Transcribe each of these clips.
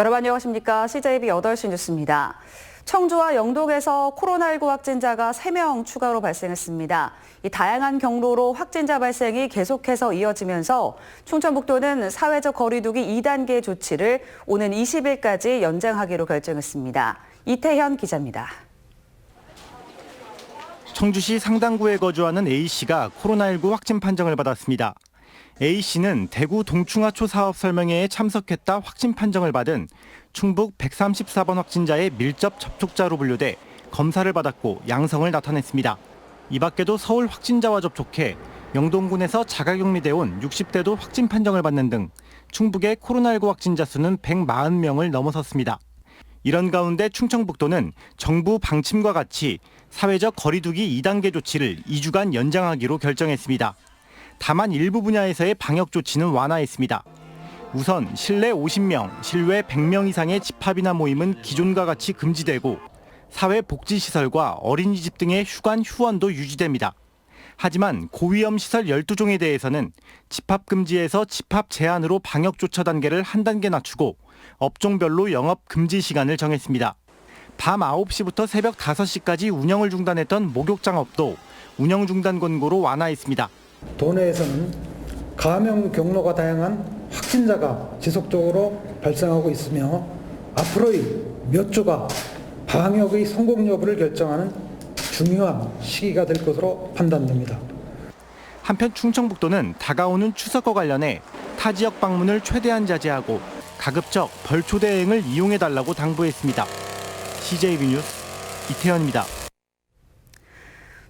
여러분 안녕하십니까? CJB 8시 뉴스입니다. 청주와 영동에서 코로나19 확진자가 3명 추가로 발생했습니다. 이 다양한 경로로 확진자 발생이 계속해서 이어지면서 충청북도는 사회적 거리 두기 2단계 조치를 오는 20일까지 연장하기로 결정했습니다. 이태현 기자입니다. 청주시 상당구에 거주하는 A씨가 코로나19 확진 판정을 받았습니다. A씨는 대구 동충하초 사업 설명회에 참석했다 확진 판정을 받은 충북 134번 확진자의 밀접 접촉자로 분류돼 검사를 받았고 양성을 나타냈습니다. 이 밖에도 서울 확진자와 접촉해 영동군에서 자가격리돼 온 60대도 확진 판정을 받는 등 충북의 코로나19 확진자 수는 140명을 넘어섰습니다. 이런 가운데 충청북도는 정부 방침과 같이 사회적 거리 두기 2단계 조치를 2주간 연장하기로 결정했습니다. 다만 일부 분야에서의 방역 조치는 완화했습니다. 우선 실내 50명, 실외 100명 이상의 집합이나 모임은 기존과 같이 금지되고 사회복지시설과 어린이집 등의 휴관 휴원도 유지됩니다. 하지만 고위험 시설 12종에 대해서는 집합 금지에서 집합 제한으로 방역 조처 단계를 한 단계 낮추고 업종별로 영업 금지 시간을 정했습니다. 밤 9시부터 새벽 5시까지 운영을 중단했던 목욕장업도 운영 중단 권고로 완화했습니다. 도내에서는 감염 경로가 다양한 확진자가 지속적으로 발생하고 있으며 앞으로의 몇 주가 방역의 성공 여부를 결정하는 중요한 시기가 될 것으로 판단됩니다. 한편 충청북도는 다가오는 추석과 관련해 타 지역 방문을 최대한 자제하고 가급적 벌초 대행을 이용해달라고 당부했습니다. CJB 뉴스 이태현입니다.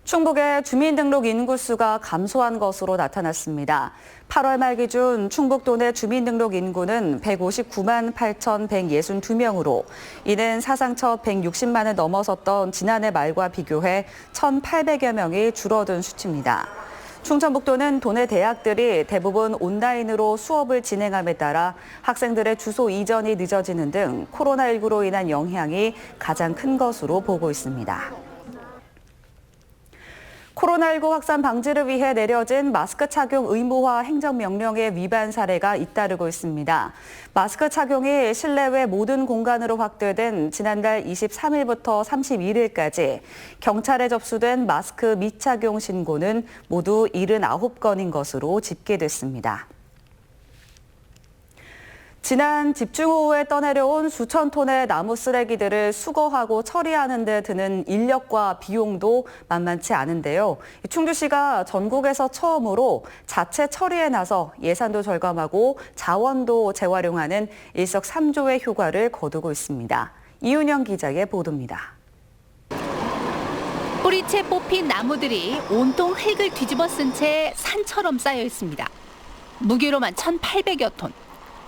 충북의 주민등록 인구수가 감소한 것으로 나타났습니다. 8월 말 기준 충북도 내 주민등록 인구는 159만 8,162명으로 이는 사상 첫 160만을 넘어섰던 지난해 말과 비교해 1,800여 명이 줄어든 수치입니다. 충청북도는 도내 대학들이 대부분 온라인으로 수업을 진행함에 따라 학생들의 주소 이전이 늦어지는 등 코로나19로 인한 영향이 가장 큰 것으로 보고 있습니다. 코로나19 확산 방지를 위해 내려진 마스크 착용 의무화 행정명령의 위반 사례가 잇따르고 있습니다. 마스크 착용이 실내외 모든 공간으로 확대된 지난달 23일부터 31일까지 경찰에 접수된 마스크 미착용 신고는 모두 79건인 것으로 집계됐습니다. 지난 집중호우에 떠내려온 수천 톤의 나무 쓰레기들을 수거하고 처리하는 데 드는 인력과 비용도 만만치 않은데요. 충주시가 전국에서 처음으로 자체 처리에 나서 예산도 절감하고 자원도 재활용하는 일석삼조의 효과를 거두고 있습니다. 이윤영 기자의 보도입니다. 뿌리채 뽑힌 나무들이 온통 흙을 뒤집어 쓴 채 산처럼 쌓여 있습니다. 무게로만 1,800여 톤.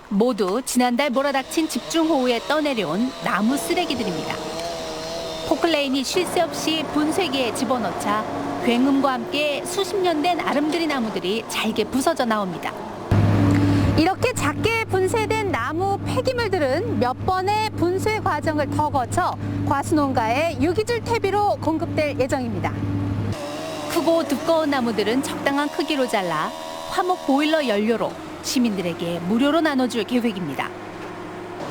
모두 지난달 몰아닥친 집중호우에 떠내려온 나무 쓰레기들입니다. 포클레인이 쉴 새 없이 분쇄기에 집어넣자 굉음과 함께 수십 년 된 아름드리 나무들이 잘게 부서져 나옵니다. 이렇게 작게 분쇄된 나무 폐기물들은 몇 번의 분쇄 과정을 더 거쳐 과수농가에 유기줄 퇴비로 공급될 예정입니다. 크고 두꺼운 나무들은 적당한 크기로 잘라 화목 보일러 연료로 시민들에게 무료로 나눠줄 계획입니다.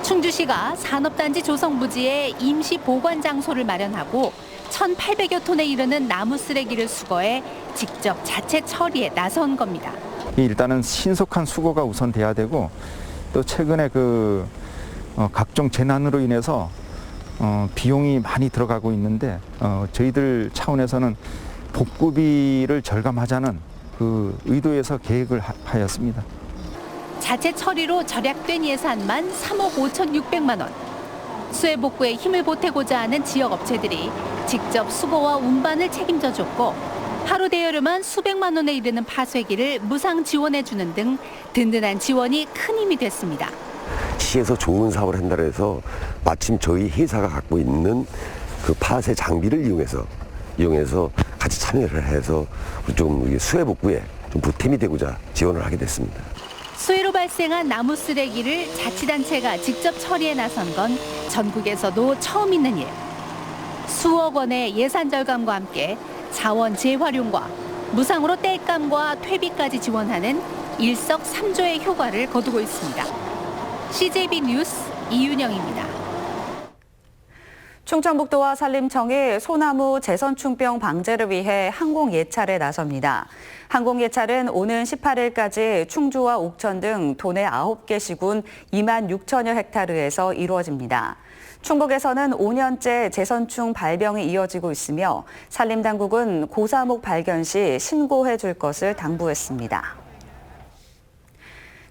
충주시가 산업단지 조성 부지에 임시 보관 장소를 마련하고 1,800여 톤에 이르는 나무 쓰레기를 수거해 직접 자체 처리에 나선 겁니다. 일단은 신속한 수거가 우선 돼야 되고 또 최근에 각종 재난으로 인해서 비용이 많이 들어가고 있는데 저희들 차원에서는 복구비를 절감하자는 그 의도에서 계획을 하였습니다. 자체 처리로 절약된 예산만 3억 5,600만 원. 수해 복구에 힘을 보태고자 하는 지역 업체들이 직접 수거와 운반을 책임져줬고 하루 대여료만 수백만 원에 이르는 파쇄기를 무상 지원해주는 등 든든한 지원이 큰 힘이 됐습니다. 시에서 좋은 사업을 한다고 해서 마침 저희 회사가 갖고 있는 그 파쇄 장비를 이용해서 같이 참여를 해서 좀 수해 복구에 좀 보탬이 되고자 지원을 하게 됐습니다. 수해로 발생한 나무 쓰레기를 자치단체가 직접 처리에 나선 건 전국에서도 처음 있는 일. 수억 원의 예산 절감과 함께 자원 재활용과 무상으로 땔감과 퇴비까지 지원하는 일석삼조의 효과를 거두고 있습니다. CJB 뉴스 이윤영입니다. 충청북도와 산림청이 소나무 제선충병 방제를 위해 항공예찰에 나섭니다. 항공예찰은 오는 18일까지 충주와 옥천 등 도내 9개 시군 2만 6천여 헥타르에서 이루어집니다. 충북에서는 5년째 제선충 발병이 이어지고 있으며 산림당국은 고사목 발견 시 신고해 줄 것을 당부했습니다.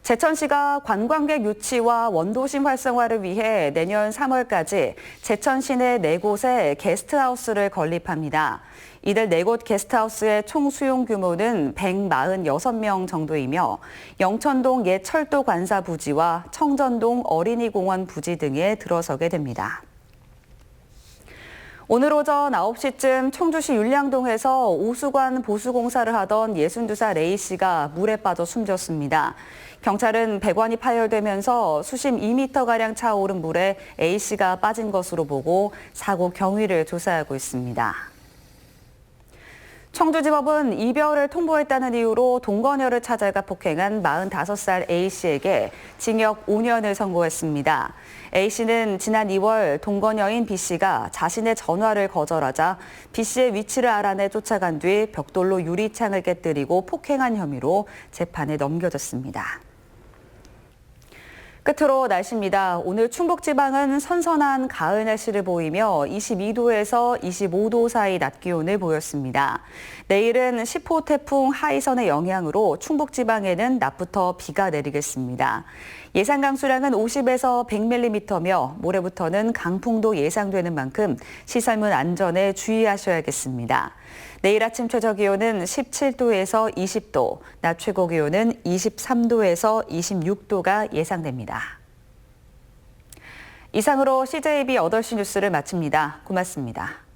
제천시가 관광객 유치와 원도심 활성화를 위해 내년 3월까지 제천 시내 4곳에 게스트하우스를 건립합니다. 이들 4곳 게스트하우스의 총 수용 규모는 146명 정도이며 영천동 옛 철도 관사 부지와 청전동 어린이공원 부지 등에 들어서게 됩니다. 오늘 오전 9시쯤 청주시 율량동에서 오수관 보수공사를 하던 62살 A씨가 물에 빠져 숨졌습니다. 경찰은 배관이 파열되면서 수심 2m가량 차오른 물에 A씨가 빠진 것으로 보고 사고 경위를 조사하고 있습니다. 청주지법은 이별을 통보했다는 이유로 동거녀를 찾아가 폭행한 45살 A씨에게 징역 5년을 선고했습니다. A씨는 지난 2월 동거녀인 B씨가 자신의 전화를 거절하자 B씨의 위치를 알아내 쫓아간 뒤 벽돌로 유리창을 깨뜨리고 폭행한 혐의로 재판에 넘겨졌습니다. 끝으로 날씨입니다. 오늘 충북지방은 선선한 가을 날씨를 보이며 22도에서 25도 사이 낮 기온을 보였습니다. 내일은 10호 태풍 하이선의 영향으로 충북지방에는 낮부터 비가 내리겠습니다. 예상 강수량은 50에서 100mm며 모레부터는 강풍도 예상되는 만큼 시설물 안전에 주의하셔야겠습니다. 내일 아침 최저 기온은 17도에서 20도, 낮 최고 기온은 23도에서 26도가 예상됩니다. 이상으로 CJB 8시 뉴스를 마칩니다. 고맙습니다.